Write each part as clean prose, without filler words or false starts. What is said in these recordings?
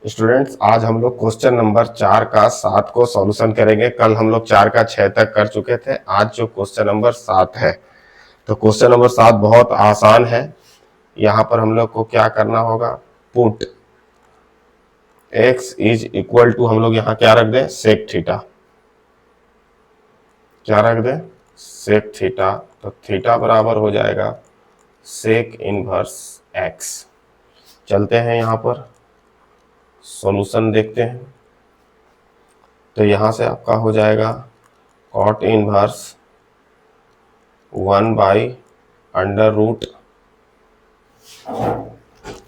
Students, आज हम लोग क्वेश्चन नंबर 4 का 7 को सॉल्यूशन करेंगे। कल हम लोग 4 का 6 तक कर चुके थे। आज जो क्वेश्चन नंबर 7 है, तो क्वेश्चन नंबर 7 बहुत आसान है। यहां पर हम लोग को क्या करना होगा, put x is equal to, हम लोग यहां क्या रख दें, सेक थीटा। क्या रख दें, सेक थीटा। तो थीटा बराबर हो जाएगा सेक इनवर्स x। चलते हैं यहां पर सॉल्यूशन देखते हैं। तो यहां से आपका हो जाएगा cot inverse 1 by under root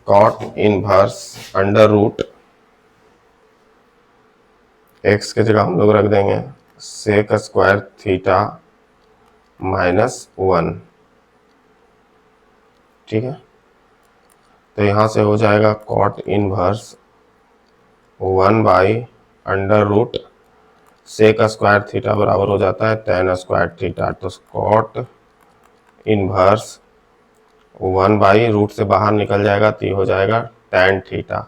cot inverse under root x के जगह हम लोग रख देंगे सेक स्क्वायर थीटा -1। ठीक है, तो यहां से हो जाएगा cot inverse 1 by under root sec square theta बराबर हो जाता है tan स्क्वायर थीटा। तो कॉट इनवर्स 1 बाई रूट से बाहर निकल जाएगा तो ये हो जाएगा tan थीटा।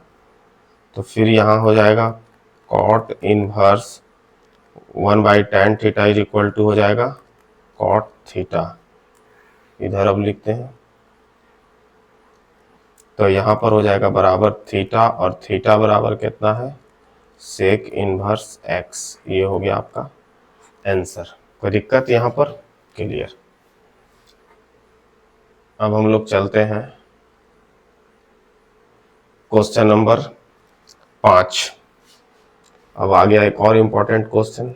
तो फिर यहाँ हो जाएगा cot inverse 1 by tan theta is equal to हो जाएगा कॉट थीटा। इधर अब लिखते हैं, तो यहाँ पर हो जाएगा बराबर थीटा, और थीटा बराबर कितना है, सेक इनवर्स एक्स। ये हो गया आपका आंसर। कोई दिक्कत यहाँ पर? क्लियर। अब हम लोग चलते हैं क्वेश्चन नंबर 5। अब आ गया एक और इम्पोर्टेंट क्वेश्चन,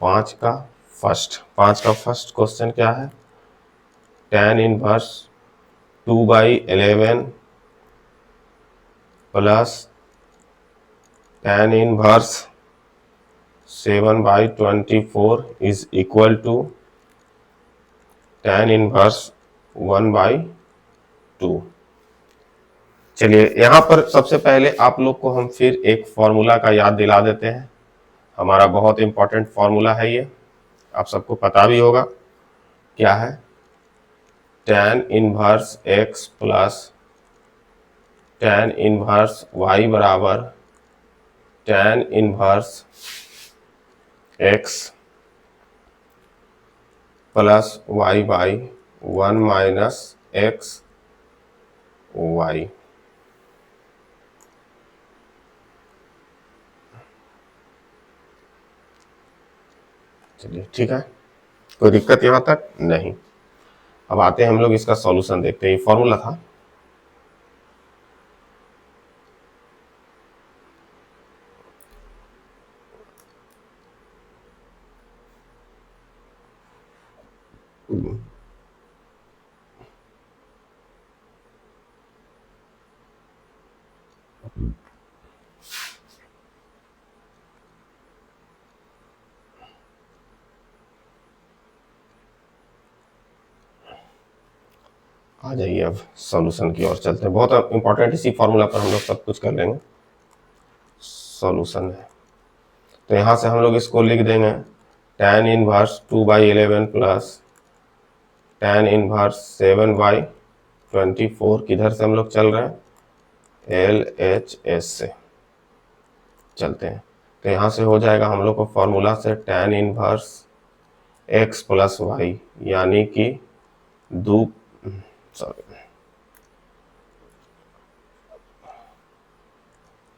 5 का फर्स्ट क्वेश्चन क्या है, tan inverse 2/11 plus tan inverse 7/24 is equal to tan inverse 1/2। चलिए यहाँ पर सबसे पहले आप लोग को हम फिर एक फॉर्मूला का याद दिला देते हैं। हमारा बहुत इंपॉर्टेंट फॉर्मूला है ये, आप सबको पता भी होगा। क्या है, tan inverse x plus tan inverse y बराबर tan inverse x plus y by 1 minus x y. चलिए ठीक है, कोई दिक्कत यहाँ तक नहीं। अब आते हैं हम लोग इसका सॉल्यूशन देखते हैं। ये फॉर्मूला था, आ जाइए अब सॉल्यूशन की ओर चलते हैं। बहुत इंपॉर्टेंट, इसी फॉर्मूला पर हम लोग सब कुछ कर लेंगे। सॉल्यूशन है, तो यहाँ से हम लोग इसको लिख देंगे tan inverse 2/11 plus tan inverse 7/24। किधर से हम लोग चल रहे हैं, LHS से चलते हैं। तो यहाँ से हो जाएगा हम लोग को फॉर्मूला से tan inverse x plus y, यानी कि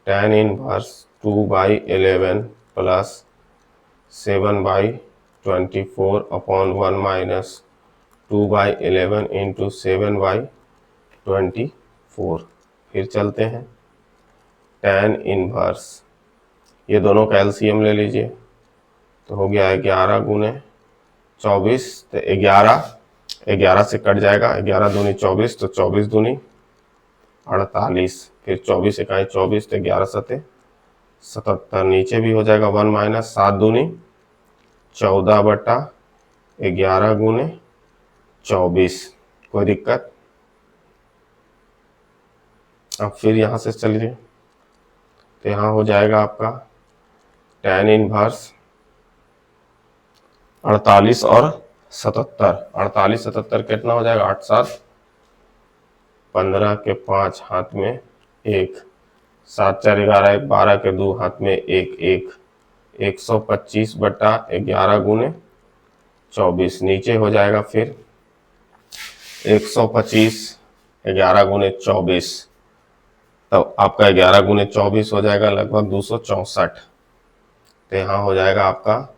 tan inverse 2/11 plus 7/24 upon 1 minus 2/11 into 7/24। फिर चलते हैं tan इनवर्स, ये दोनों का एलसीएम ले लीजिए, तो हो गया 11 गुने 24। तो 11 से कट जाएगा, 11 दूनी 24, तो 24 दूनी 48, फिर 24 इकाई 24, तो 11 सते 77। नीचे भी हो जाएगा 1 माइनस 7 दूनी 14/11 गुने 24। कोई दिक्कत? अब फिर यहाँ से चलिए, तो यहाँ हो जाएगा आपका tan इनवर्स 48 और 77। 48 77 कितना हो जाएगा, 8 7 15 के 5 हाथ में 1 7 4 11, 12 के 2 हाथ में 1 1, 125/11 गुने 24 नीचे हो जाएगा फिर 125 11 गुने 24, तब आपका 11 गुने 24 हो जाएगा लगभग 264। तो यहाँ हो जाएगा आपका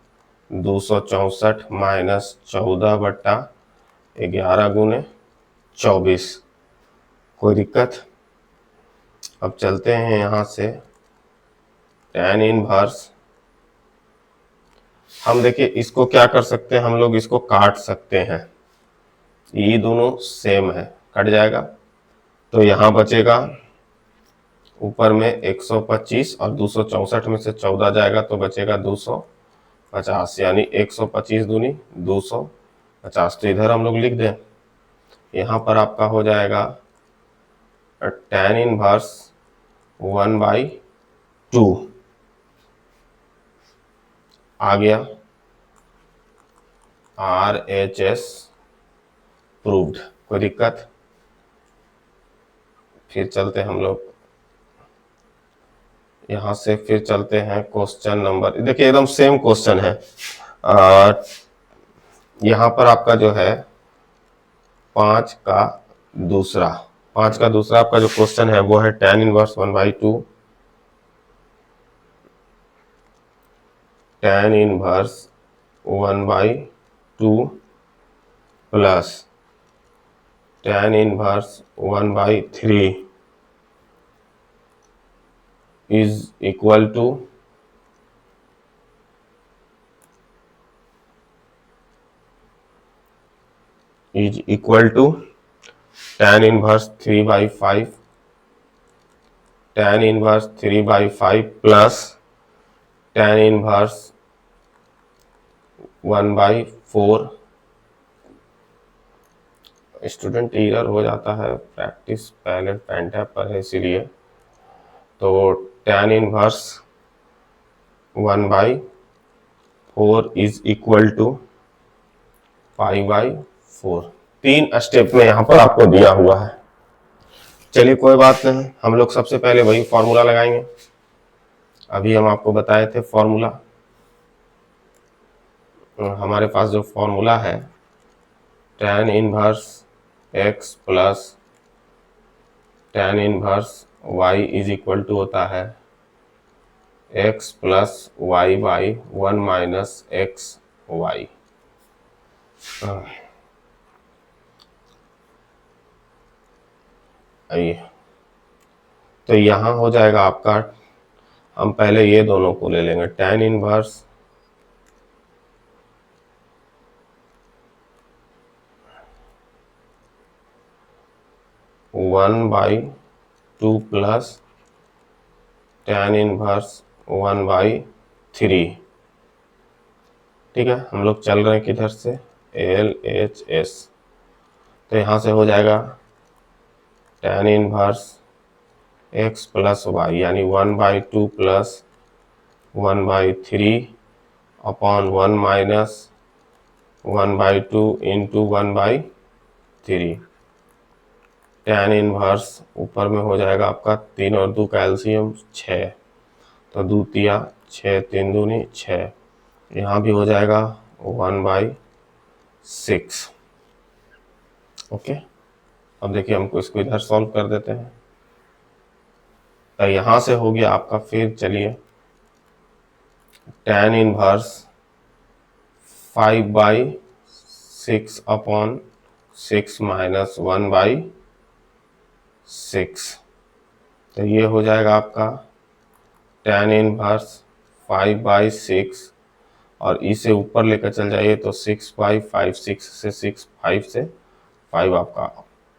264 माइनस 14/11 गुने 24। कोई दिक्कत? अब चलते हैं यहाँ से tan इनवर्स। हम देखिए इसको क्या कर सकते हैं, हम लोग इसको काट सकते हैं, ये दोनों सेम है, कट जाएगा तो यहाँ बचेगा ऊपर में 125 और 264 में से 14 जाएगा तो बचेगा 250, यानी 125 दूनी 250। तो इधर हम लोग लिख दें, यहाँ पर आपका हो जाएगा tan इनवर्स 1/2 आ गया, RHS प्रूव्ड। कोई दिक्कत? फिर चलते हम लोग यहाँ से, फिर चलते हैं क्वेश्चन नंबर, देखिए एकदम सेम क्वेश्चन है। यहाँ पर आपका जो है 5 का दूसरा आपका जो क्वेश्चन है वो है tan inverse 1/2, tan inverse 1/2 plus tan inverse 1/3 is equal to tan inverse 3/5, tan inverse 3/5 plus tan inverse 1/4। Student error हो जाता है, प्रैक्टिस पहले पेंटैप पर है इसीलिए। तो tan inverse 1/4 is equal to 5/4। 3 step में यहाँ पर आपको दिया हुआ है। चलिए कोई बात नहीं, हम लोग सबसे पहले वही फॉर्मूला लगाएंगे, अभी हम आपको बताए थे फॉर्मूला। हमारे पास जो फॉर्मूला है tan inverse x plus tan inverse y is equal to होता है x plus y by 1 minus x y. आइए, तो यहाँ हो जाएगा आपका, हम पहले ये दोनों को ले लेंगे, tan inverse 1/2 plus tan inverse 1/3। ठीक है, हम लोग चल रहे हैं किधर से, LHS। तो यहाँ से हो जाएगा tan inverse x plus y, यानी 1/2 plus 1/3 upon 1 minus 1/2 into 1/3। tan inverse ऊपर में हो जाएगा आपका 3 और 2 कैल्शियम 6, तो 2 तिया 6, 3 दूनी 6, यहाँ भी हो जाएगा 1/6। ओके, अब देखिए हमको इसको इधर सॉल्व कर देते हैं। तो यहाँ से हो गया आपका, फिर चलिए tan इनवर्स 5/6 अपॉन 6 माइनस 1/6। तो ये हो जाएगा आपका tan इनवर्स 5/6, और इसे ऊपर लेकर चल जाइए तो 6/5, 6 से 6, 5 से 5 आपका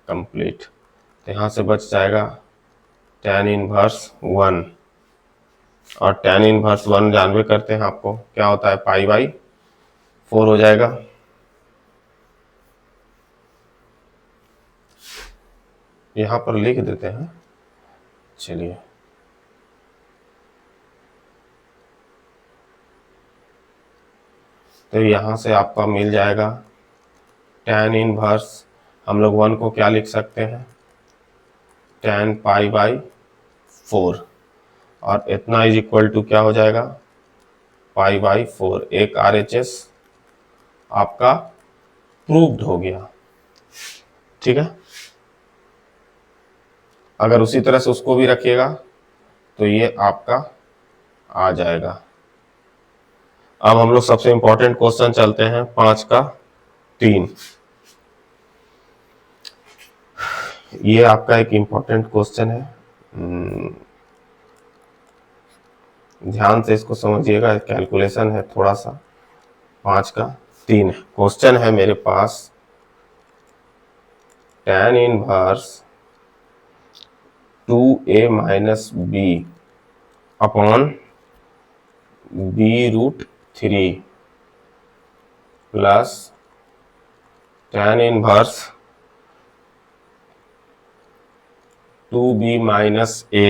कंप्लीट। तो यहाँ से बच जाएगा tan इनवर्स 1, और tan इनवर्स 1 जानवे करते हैं आपको क्या होता है, π/4 हो जाएगा। यहाँ पर लिख देते हैं, चलिए तो यहाँ से आपका मिल जाएगा tan इनवर्स, हम लोग 1 को क्या लिख सकते हैं, tan π/4। और इतना इज इक्वल टू क्या हो जाएगा, पाई बाई 4। एक RHS आपका प्रूव्ड हो गया। ठीक है, अगर उसी तरह से उसको भी रखिएगा तो ये आपका आ जाएगा। अब हम लोग सबसे इंपॉर्टेंट क्वेश्चन चलते हैं 5 का 3। ये आपका एक इंपॉर्टेंट क्वेश्चन है, ध्यान से इसको समझिएगा। कैलकुलेशन है थोड़ा सा। 5 का 3 क्वेश्चन है मेरे पास, tan inverse 2a minus b upon b√3 plus tan inverse 2b minus a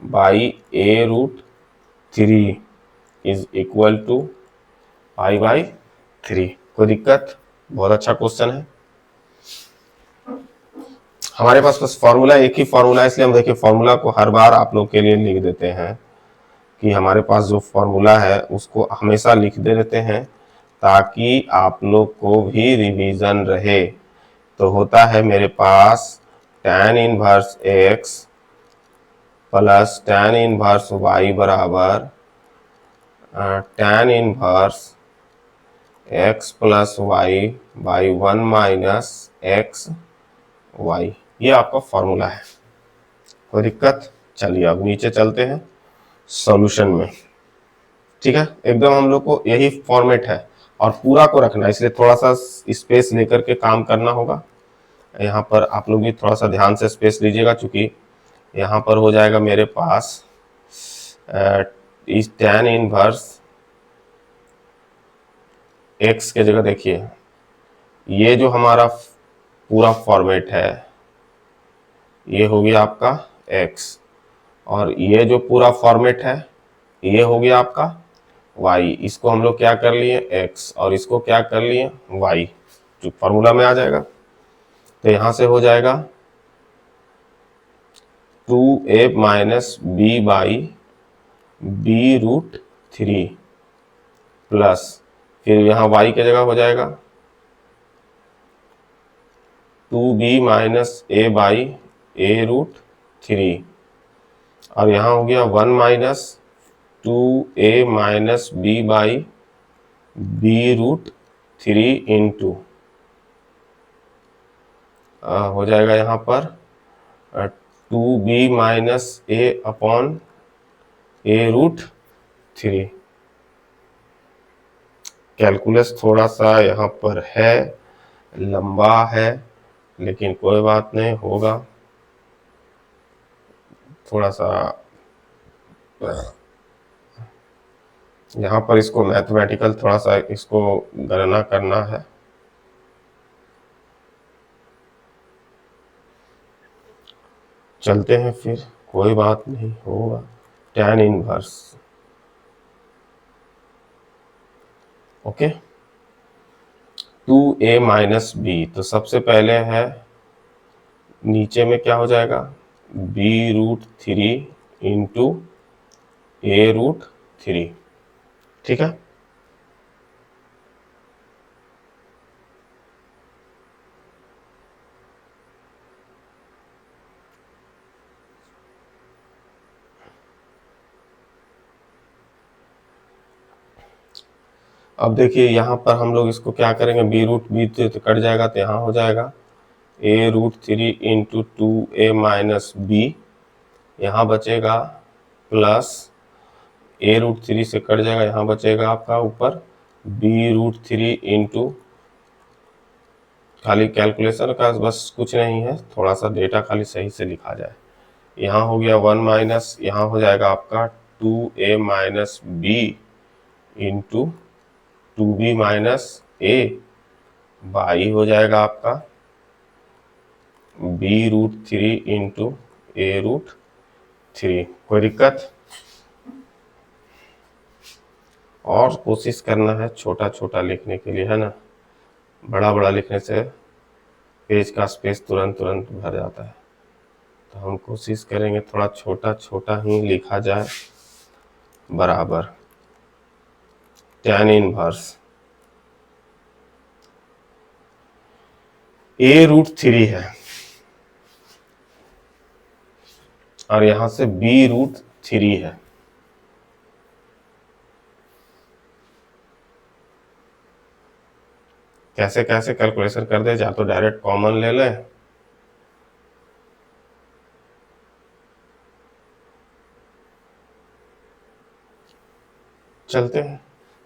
by a√3 is equal to pi by 3। कोई दिक्कत? बहुत अच्छा क्वेश्चन है। हमारे पास बस फॉर्मूला, एक ही फॉर्मूला है, इसलिए हम देखिए फॉर्मूला को हर बार आप लोग के लिए लिख देते हैं कि हमारे पास जो फॉर्मूला है उसको हमेशा लिख देते हैं ताकि आप लोग को भी रिवीजन रहे। तो होता है मेरे पास tan inverse x plus tan inverse y बराबर tan inverse x plus y by 1 minus x y। ये आपका फॉर्मूला है। कोई दिक्कत? चलिए अब नीचे चलते हैं सॉल्यूशन में। ठीक है, एकदम हम लोग को यही फॉर्मेट है और पूरा को रखना है, इसलिए थोड़ा सा स्पेस लेकर के काम करना होगा। यहाँ पर आप लोग भी थोड़ा सा ध्यान से स्पेस लीजिएगा, चूंकि यहाँ पर हो जाएगा मेरे पास इस tan इनवर्स x के जगह देखिए ये जो हमारा पूरा फॉर्मेट है ये हो गया आपका x, और ये जो पूरा फॉर्मेट है ये हो गया आपका y। इसको हम लोग क्या कर लिए x और इसको क्या कर लिए y, जो फॉर्मूला में आ जाएगा। तो यहां से हो जाएगा 2a minus B by b√3 plus फिर यहाँ y की जगह हो जाएगा 2b minus a by a√3 और यहाँ हो गया 1 minus 2a minus b by b√3 into हो जाएगा यहाँ पर 2b minus a upon a√3। Calculus थोड़ा सा यहाँ पर है, लंबा है, लेकिन कोई बात नहीं, होगा। थोड़ा सा यहाँ पर इसको मैथमेटिकल थोड़ा सा इसको गणना करना है। चलते हैं फिर, कोई बात नहीं, होगा। tan inverse okay 2a minus b, तो सबसे पहले है नीचे में क्या हो जाएगा b√3 इंटू a√3। ठीक है, अब देखिए यहाँ पर हम लोग इसको क्या करेंगे, b√b तो कट जाएगा, तो यहाँ हो जाएगा a√3 into 2a minus B, यहाँ बचेगा प्लस a√3 से कट जाएगा, यहाँ बचेगा आपका ऊपर b√3 इंटू, खाली कैलकुलेशन का बस कुछ नहीं है, थोड़ा सा डेटा खाली सही से लिखा जाए। यहाँ हो गया 1 माइनस, यहाँ हो जाएगा आपका 2a minus b into 2b minus a by हो जाएगा आपका b√3 इंटू a√3। कोई दिक्कत? और कोशिश करना है छोटा छोटा लिखने के लिए, है ना, बड़ा बड़ा लिखने से पेज का स्पेस तुरंत तुरंत भर जाता है। तो हम कोशिश करेंगे थोड़ा छोटा छोटा ही लिखा जाए, बराबर tan इनवर्स a√3 है और यहां से b√3 है। कैसे कैसे कैलकुलेशन कर दे, या तो डायरेक्ट कॉमन ले लें, चलते हैं।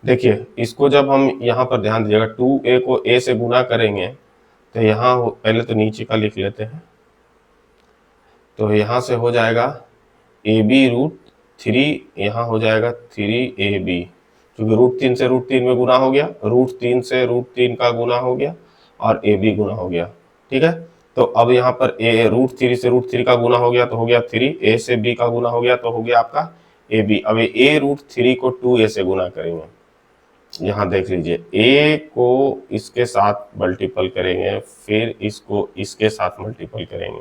देखिए इसको जब हम यहाँ पर ध्यान दीजिएगा 2a को a से गुना करेंगे तो यहाँ पहले तो नीचे का लिख लेते हैं, तो यहाँ से हो जाएगा ab√3, यहाँ हो जाएगा 3ab, क्योंकि √3 से √3 में गुना हो गया, √3 से √3 का गुना हो गया और ab गुना हो गया। ठीक है, तो अब यहाँ पर √3 से √3 का गुना हो गया तो हो गया 3, a से b का गुना हो गया तो हो गया आपका ab। अब ये a√3 को 2a से गुना करेंगे, यहाँ देख लीजिए a को इसके साथ मल्टीपल करेंगे, फिर इसको इसके साथ मल्टीपल करेंगे।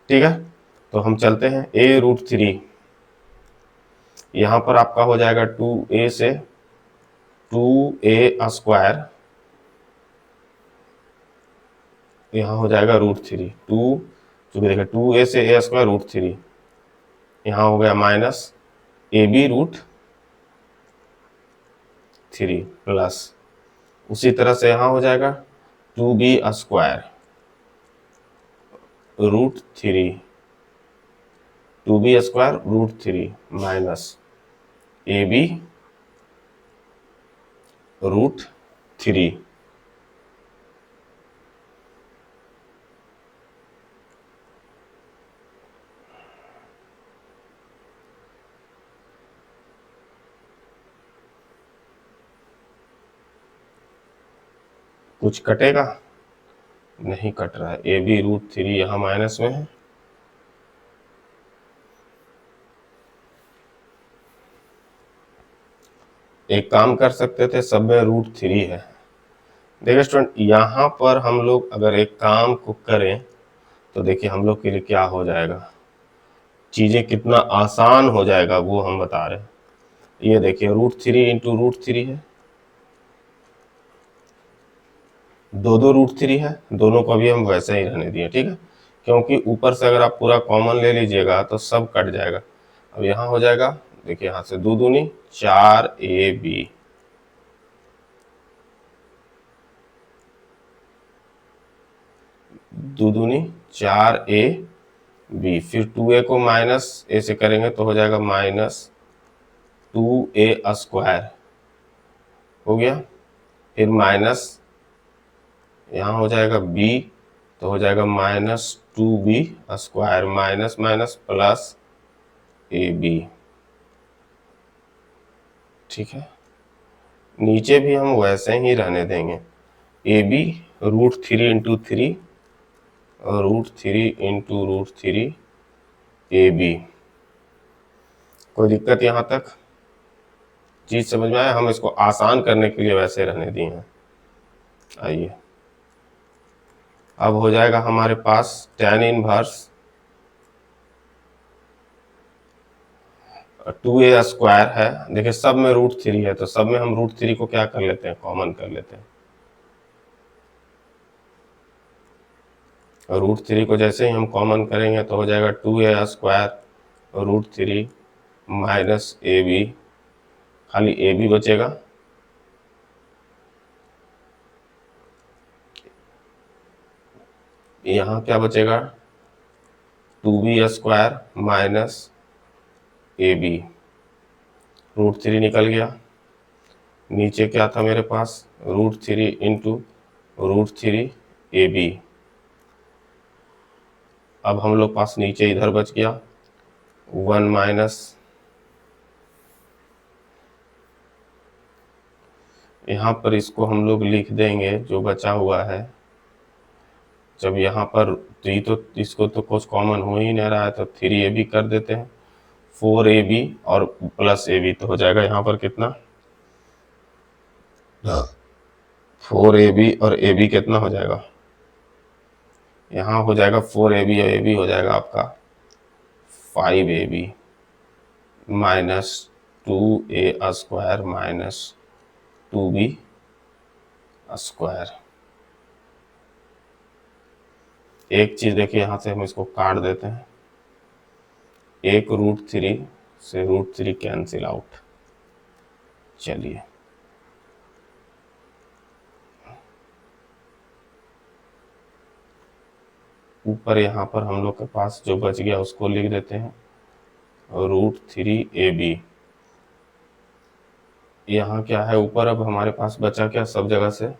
ठीक है, तो हम चलते हैं a√3, यहाँ पर आपका हो जाएगा 2a से 2a², यहाँ हो जाएगा √3, 2 चूंकि देखिए 2a से a² √3, यहाँ हो गया माइनस ab√3 प्लस, उसी तरह से यहाँ हो जाएगा 2b² √3, 2b² √3 माइनस ab√3। कुछ कटेगा? नहीं कट रहा है, ab√3 यहाँ माइनस में है, एक काम कर सकते थे, सब में √3 है। देखिए स्टूडेंट, यहाँ पर हम लोग अगर एक काम को करें तो देखिए हम लोग के लिए क्या हो जाएगा, चीजें कितना आसान हो जाएगा वो हम बता रहे हैं। ये देखिए √3 इंटू √3 है, दो √3 है, दोनों को भी हम वैसे ही रहने दिए। ठीक है, क्योंकि ऊपर से अगर आप पूरा कॉमन ले लीजिएगा तो सब कट जाएगा। अब यहाँ हो जाएगा, देखिए यहाँ से 2 दूनी 4ab, दो दूनी 4ab, फिर 2a को माइनस a से करेंगे तो हो जाएगा माइनस 2a² हो गया, फिर माइनस यहाँ हो जाएगा b, तो हो जाएगा minus 2b², minus minus plus ab। ठीक है, नीचे भी हम वैसे ही रहने देंगे, ab√3 इंटू 3 और √3 इंटू √3 ab। कोई दिक्कत यहाँ तक? चीज समझ में आया? हम इसको आसान करने के लिए वैसे रहने दिए हैं। आइए अब हो जाएगा हमारे पास tan इनवर्स 2a² है। देखिए सब में √3 है, तो सब में हम √3 को क्या कर लेते हैं, कॉमन कर लेते हैं। √3 को जैसे ही हम कॉमन करेंगे तो हो जाएगा 2a² √3 माइनस ab, खाली ab बचेगा, यहाँ क्या बचेगा 2b² माइनस ab, √3 निकल गया, नीचे क्या था मेरे पास √3 इंटू √3 ab। अब हम लोग पास नीचे इधर बच गया 1 माइनस, यहाँ पर इसको हम लोग लिख देंगे जो बचा हुआ है। जब यहाँ पर तो इसको तो कुछ कॉमन हो ही नहीं रहा है, तो 3ab कर देते हैं, 4ab और प्लस ab, तो हो जाएगा यहाँ पर कितना 4ab और ab कितना हो जाएगा यहाँ हो जाएगा 4ab और ab हो जाएगा आपका 5ab minus 2a square minus 2b square. एक चीज देखिए, यहाँ से हम इसको काट देते हैं, एक √3 से √3 कैंसिल आउट। चलिए ऊपर यहाँ पर हम लोग के पास जो बच गया उसको लिख देते हैं √3ab। यहाँ क्या है ऊपर, अब हमारे पास बचा क्या, सब जगह से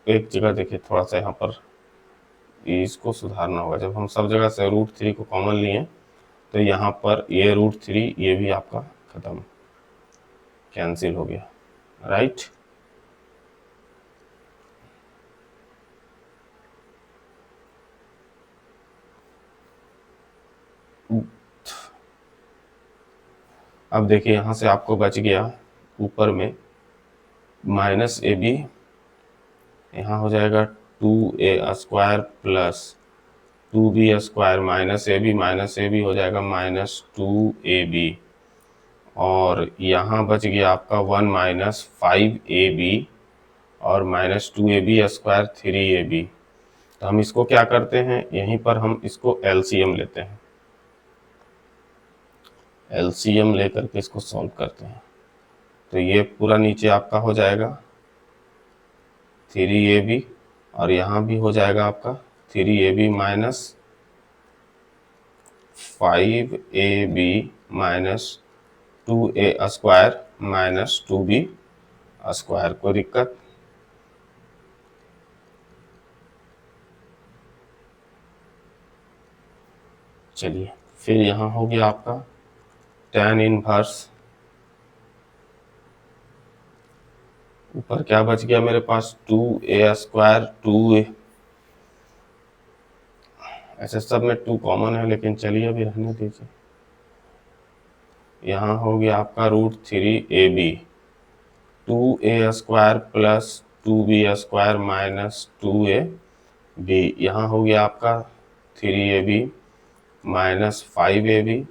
एक जगह देखिए थोड़ा सा यहाँ पर इसको सुधारना होगा। जब हम सब जगह से √3 को कॉमन लिए तो यहाँ पर ये √3 ये भी आपका खत्म, कैंसिल हो गया, राइट। अब देखिए यहाँ से आपको बच गया ऊपर में -ab, यहाँ हो जाएगा 2a square plus 2b square minus ab हो जाएगा -2ab, और यहाँ बच गया आपका 1 - 5ab और -2ab स्क्वायर 3ab। तो हम इसको क्या करते हैं, यहीं पर हम इसको एलसीएम लेते हैं, एलसीएम लेकर के इसको सॉल्व करते हैं। तो ये पूरा नीचे आपका हो जाएगा 3ab और यहाँ भी हो जाएगा आपका 3ab minus 5ab minus 2a square minus 2b square. कोई दिक्कत? चलिए फिर यहाँ हो गया आपका tan इनवर्स, ऊपर क्या बच गया मेरे पास 2a स्क्वायर 2a, ऐसे सब में 2 कॉमन है लेकिन चलिए अभी रहने दीजिए। यहाँ हो गया आपका √3ab 2a square plus 2b square minus 2ab, यहाँ हो गया आपका 3ab minus 5ab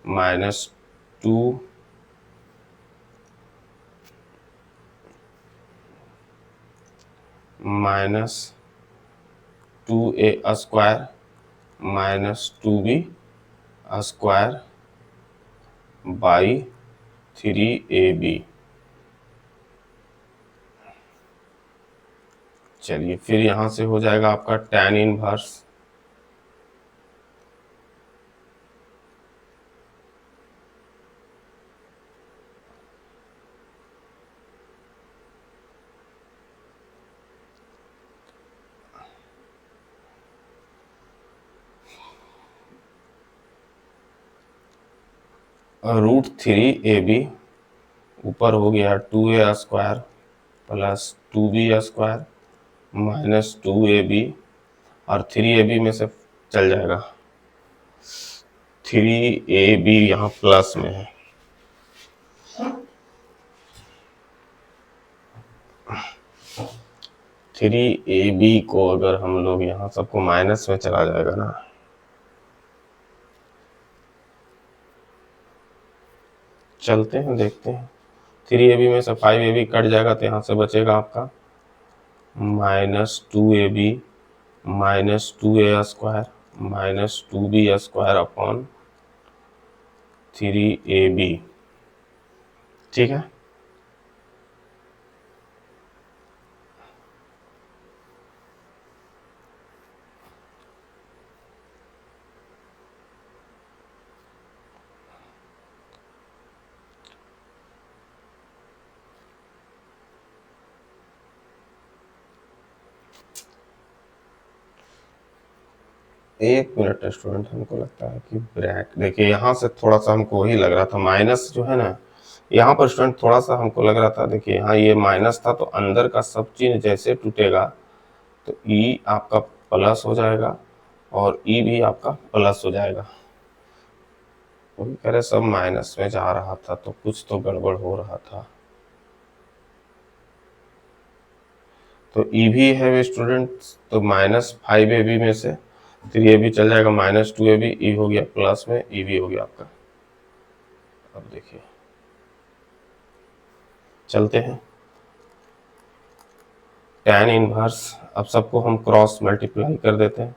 minus 2 minus 2a square minus 2b square by 3ab। चलिए फिर यहाँ से हो जाएगा आपका tan इनवर्स, √3ab ऊपर हो गया 2a square plus 2b square minus 2ab और 3ab में से चल जाएगा, 3ab यहाँ प्लस में है, थ्री ए बी को अगर हम लोग यहाँ सबको माइनस में चला जाएगा ना, चलते हैं देखते हैं। 3ab में से 5ab कट जाएगा तो यहाँ से बचेगा आपका -2ab minus 2a square minus 2b square upon 3ab। ठीक है, एक मिनट स्टूडेंट, हमको लगता है कि ब्रैक, देखिए यहाँ से थोड़ा सा हमको वही लग रहा था, माइनस जो है ना यहाँ पर स्टूडेंट थोड़ा सा हमको लग रहा था, देखिए यहाँ ये माइनस था तो अंदर का सब चीज जैसे टूटेगा तो ई आपका प्लस हो जाएगा और ई भी आपका प्लस हो जाएगा। वही कह रहे सब माइनस में जा रहा था तो कुछ तो गड़बड़ हो रहा था। तो ई भी है स्टूडेंट्स, तो -5ab में से 3ab चल जाएगा, -2ab, ई हो गया प्लस में, ई भी हो गया आपका। अब देखिए चलते हैं tan इनवर्स, अब सबको हम क्रॉस मल्टीप्लाई कर देते हैं।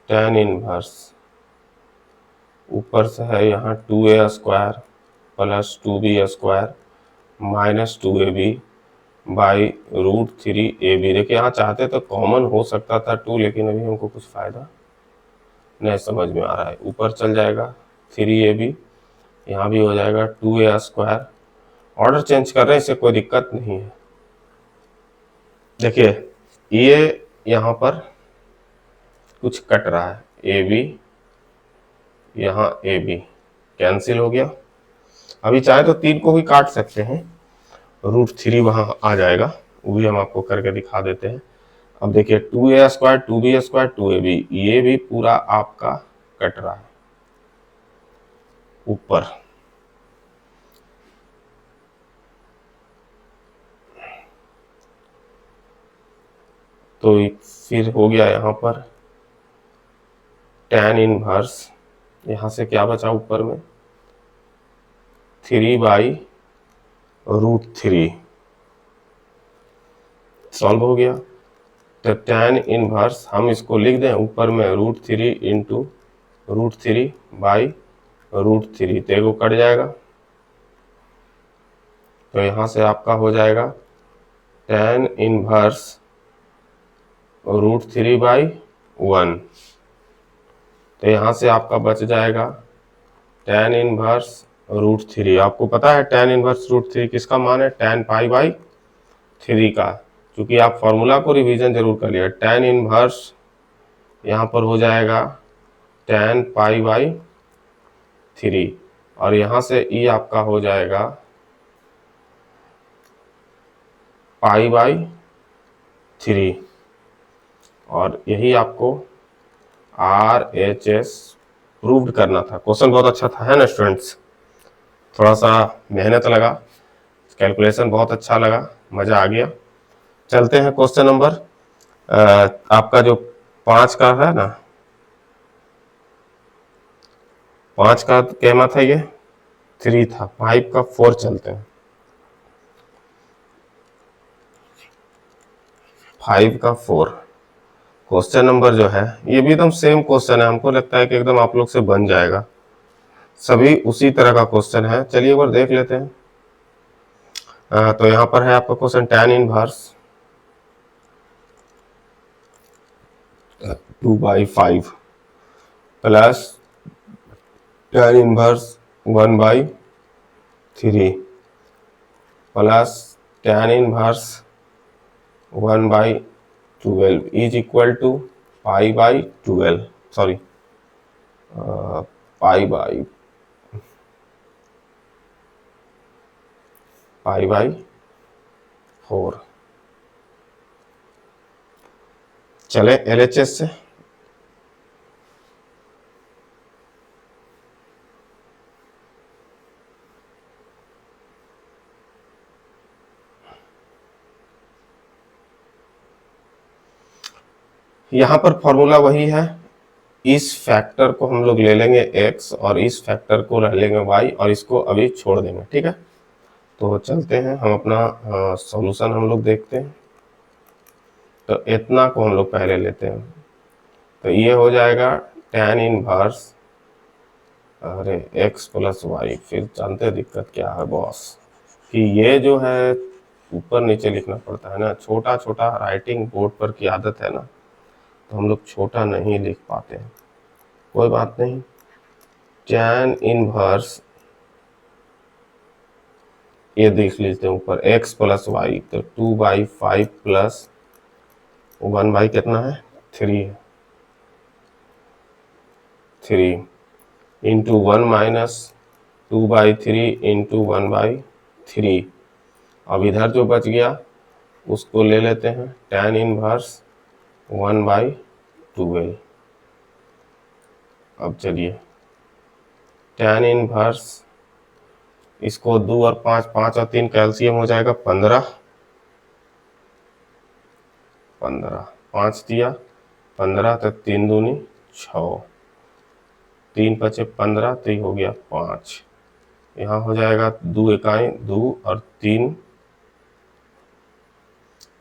tan इनवर्स ऊपर से है यहाँ 2a² plus 2b² -2ab by √3ab। देखिए यहाँ चाहते तो कॉमन हो सकता था 2, लेकिन अभी हमको कुछ फायदा नहीं समझ में आ रहा है। ऊपर चल जाएगा 3ab, यहाँ भी हो जाएगा 2a²। ऑर्डर चेंज कर रहे हैं, इससे कोई दिक्कत नहीं है। देखिए ये यहाँ पर कुछ कट रहा है, ए बी, यहाँ ए बी कैंसिल हो गया। अभी चाहे तो 3 को भी काट सकते हैं, √3 वहाँ आ जाएगा, वो भी हम आपको करके दिखा देते हैं। अब देखिए 2a², 2b², 2ab, ये भी पूरा आपका कट रहा है ऊपर। तो फिर हो गया यहाँ पर tan इनवर्स, यहाँ से क्या बचा ऊपर में 3/√3 सॉल्व हो गया। तो tan इनवर्स हम इसको लिख दें ऊपर में √3 इंटू √3/√3, तो कट जाएगा। तो यहाँ से आपका हो जाएगा tan इनवर्स √3/1। तो यहाँ से आपका बच जाएगा tan इनवर्स √3। आपको पता है tan इनवर्स √3 किसका मान है, tan π/3 का। क्योंकि आप फॉर्मूला को रिवीजन जरूर कर लिया। tan इनवर्स यहाँ पर हो जाएगा tan π/3, और यहाँ से e आपका हो जाएगा π/3, और यही आपको RHS प्रूव्ड करना था। क्वेश्चन बहुत अच्छा था, है ना स्टूडेंट्स। थोड़ा सा मेहनत लगा, कैलकुलेशन बहुत अच्छा लगा, मज़ा आ गया। चलते हैं क्वेश्चन नंबर आपका जो 5 का है ना, 5 का कहना था, ये 3 था, 5 का 4 चलते हैं। 5 का 4 क्वेश्चन नंबर जो है ये भी एकदम सेम क्वेश्चन है। हमको लगता है कि एकदम आप लोग से बन जाएगा, सभी उसी तरह का क्वेश्चन है। चलिए एक बार देख लेते हैं। तो यहाँ पर है आपका question tan inverse 2/5 plus tan inverse 1/3 plus tan inverse 1/12 is equal to π/12, sorry π/4। चले LHS से। यहाँ पर फॉर्मूला वही है, इस फैक्टर को हम लोग ले लेंगे x और इस फैक्टर को रह लेंगे y, और इसको अभी छोड़ देंगे, ठीक है। तो चलते हैं हम अपना सॉल्यूशन हम लोग देखते हैं। तो इतना को हम लोग पहले लेते हैं। तो ये हो जाएगा tan इनवर्स, अरे x प्लस वाई, फिर जानते हैं दिक्कत क्या है बॉस, कि ये जो है ऊपर नीचे लिखना पड़ता है ना, छोटा छोटा राइटिंग बोर्ड पर की आदत है ना, तो हम लोग छोटा नहीं लिख पाते हैं। कोई बात नहीं, tan इनवर्स ये देख लेते हैं ऊपर x प्लस वाई, तो 2/5 प्लस 1 कितना है 3 है, 3 इंटू 1 माइनस 2/3 इंटू 1/3 अब इधर जो बच गया उसको ले लेते हैं tan इनवर्स 1/12। अब चलिए tan इनवर्स, इसको 2 और 5, 5 और 3 कैल्सियम हो जाएगा 15, 5 दिया 15 तो 3 दूनी 6, 3 बचे 15 तो ये हो गया 5। यहाँ हो जाएगा 2 इकाई 2 और 3,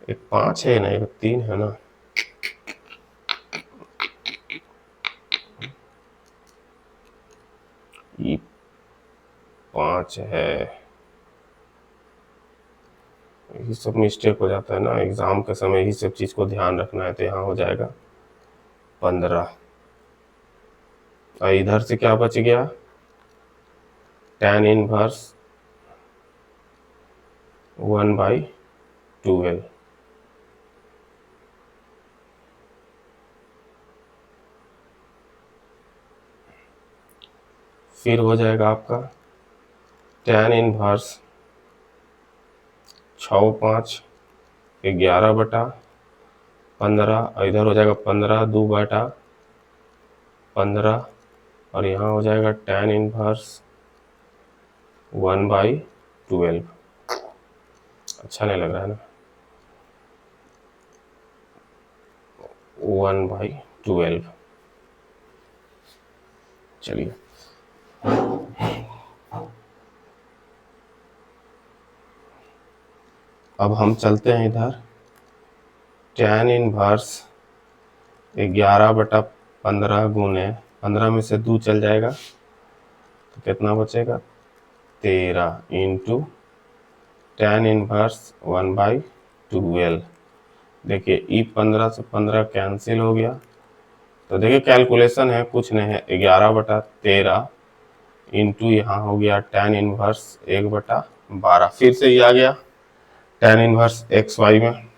एक 5 है ना, एक 3 है ना, ये 5 है। ये सब मिस्टेक हो जाता है ना एग्जाम के समय, यही सब चीज को ध्यान रखना है। तो यहाँ हो जाएगा 15 और इधर से क्या बच गया tan इनवर्स 1/12। फिर हो जाएगा आपका tan इनवर्स 6 5 11/15, इधर हो जाएगा 15 2/15, और यहाँ हो जाएगा tan इनवर्स 1/12। अच्छा नहीं लग रहा है ना, 1/12। चलिए अब हम चलते हैं इधर, tan इनवर्स 11/15 गुने 15 में से 2 चल जाएगा तो कितना बचेगा 13 इंटू tan इनवर्स 1/12। देखिए ई 15 से 15 कैंसिल हो गया, तो देखिए कैलकुलेशन है कुछ नहीं है, 11/13 इंटू यहाँ हो गया tan इनवर्स 1/12। फिर से ये आ गया tan इनवर्स एक्स वाई में,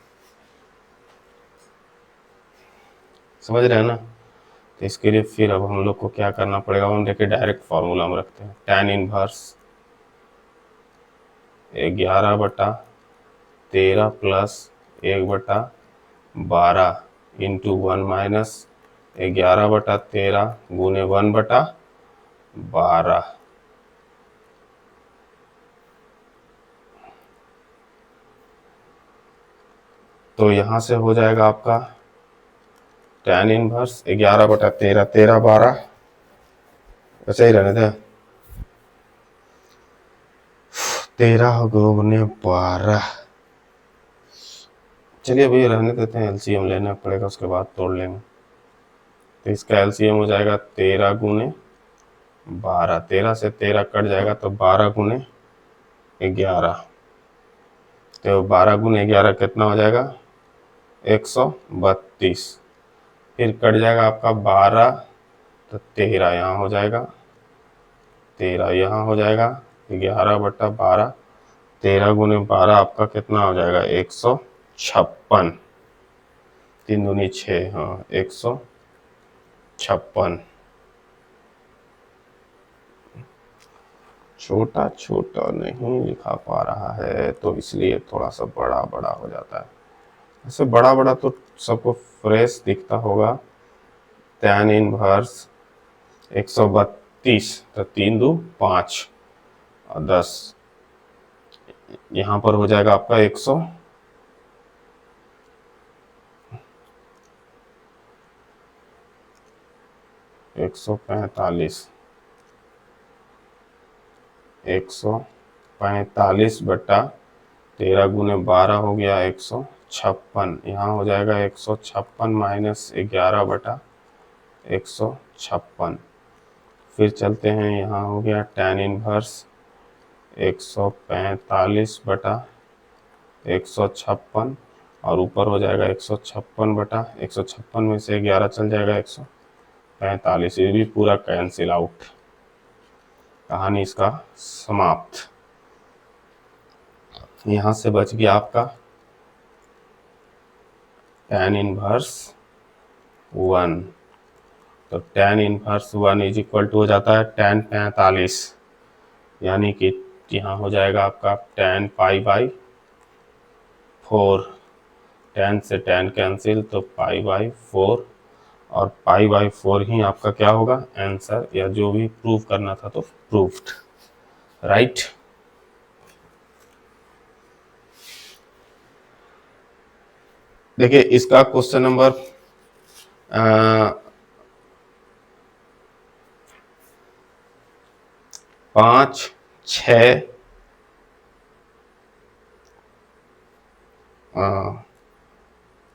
समझ रहे हैं ना। तो इसके लिए फिर अब हम लोग को क्या करना पड़ेगा, हम देखिए डायरेक्ट फॉर्मूला में रखते हैं tan inverse 11/13 plus 1/12 into 1 minus 11/13 गुने 1/12। तो यहाँ से हो जाएगा आपका tan इनवर्स 11/13, 13 12, ऐसे ही रहने थे 13 गुने 12। चलिए अभी रहने देते हैं, एलसीएम लेना पड़ेगा उसके बाद तोड़ लेंगे। तो इसका एलसीएम हो जाएगा 13 गुने 12, 13 से 13 कट जाएगा तो 12 गुने 11, तो 12 गुने 11 कितना हो जाएगा 132। फिर कट जाएगा आपका 12 तो 13 यहाँ हो जाएगा, 13 यहाँ हो जाएगा 11/12, 13 गुने 12 आपका कितना हो जाएगा 156, 3 दूनी 6, हाँ 156। छोटा छोटा नहीं लिखा पा रहा है तो इसलिए थोड़ा सा बड़ा बड़ा हो जाता है। ऐसे बड़ा बड़ा तो सबको फ्रेश दिखता होगा। tan इनवर्स 132 तो 3 2 5 और 10, यहाँ पर हो जाएगा आपका 145, 145/13 गुने 12 हो गया 156, यहाँ हो जाएगा 156 माइनस 11/156। फिर चलते हैं, यहाँ हो गया tan इनवर्स 145/156 और ऊपर हो जाएगा 156/156 में से 11 चल जाएगा 145, ये भी पूरा कैंसिल आउट। कहानी इसका समाप्त। यहाँ से बच गया आपका tan इनवर्स 1, तो tan inverse 1 is equal to हो जाता है tan 45, यानी कि यहाँ हो जाएगा आपका tan पाई बाई 4, 10 से 10 कैंसिल, तो पाई बाई 4, और पाई बाई 4 ही आपका क्या होगा आंसर, या जो भी प्रूव करना था तो प्रूव्ड, राइट। देखिए इसका क्वेश्चन नंबर 5, 6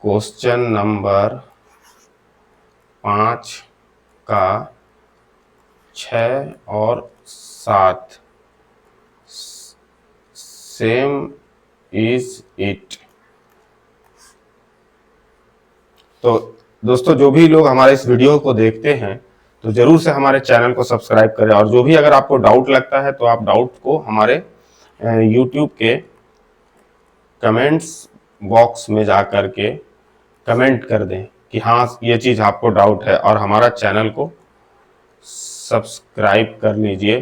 क्वेश्चन नंबर 5 का 6 और 7 सेम इज इट। तो दोस्तों जो भी लोग हमारे इस वीडियो को देखते हैं तो जरूर से हमारे चैनल को सब्सक्राइब करें, और जो भी अगर आपको डाउट लगता है तो आप डाउट को हमारे YouTube के कमेंट्स बॉक्स में जा कर के कमेंट कर दें कि हाँ ये चीज़ आपको डाउट है, और हमारा चैनल को सब्सक्राइब कर लीजिए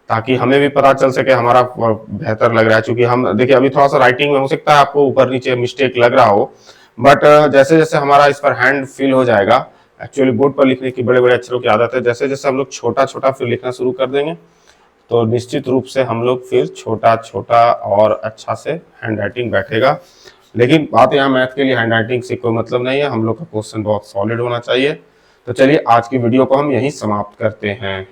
ताकि हमें भी पता चल सके हमारा बेहतर लग रहा है। क्योंकि हम देखिए अभी थोड़ा सा राइटिंग में हो सकता है आपको ऊपर नीचे मिस्टेक लग रहा हो, बट जैसे जैसे हमारा इस पर हैंड फील हो जाएगा, एक्चुअली बोर्ड पर लिखने की बड़े बड़े अक्षरों की आदत है, जैसे जैसे हम लोग छोटा छोटा फिर लिखना शुरू कर देंगे तो निश्चित रूप से हम लोग फिर छोटा छोटा और अच्छा से हैंड राइटिंग बैठेगा। लेकिन बात यहाँ मैथ के लिए हैंड राइटिंग से कोई मतलब नहीं है, हम लोग का क्वेश्चन बहुत सॉलिड होना चाहिए। तो चलिए आज की वीडियो को हम यहीं समाप्त करते हैं।